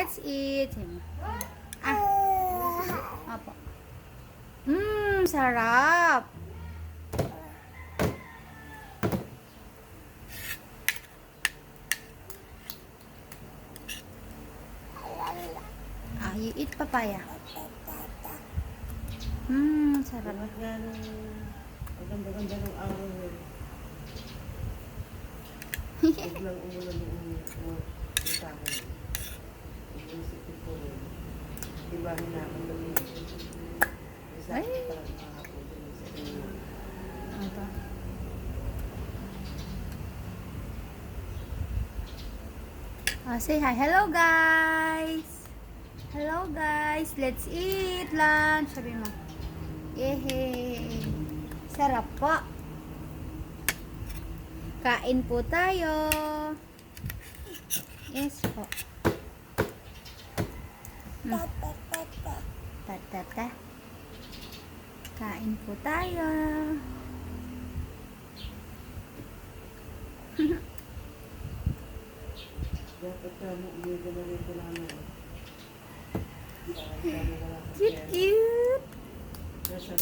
let's eat. Ah, opo. Sarap. Ah, you eat papaya. Sarap. Maganda-ganda ng araw yun. Biglang umulan yung sa akin. Inisip ko rin. Ibahin namin kami. Isa Ay. ko talagang kahapon din sa inyo. Ito. Say hi. Hello, guys. Hello, guys. Let's eat lunch. Sabi mo. Yehey. Sarap po. Kain po tayo. Yes po. Tatata. Kain po tayo. Dapat ka mo, umida na rin ko namin. Cute, cute. Nasa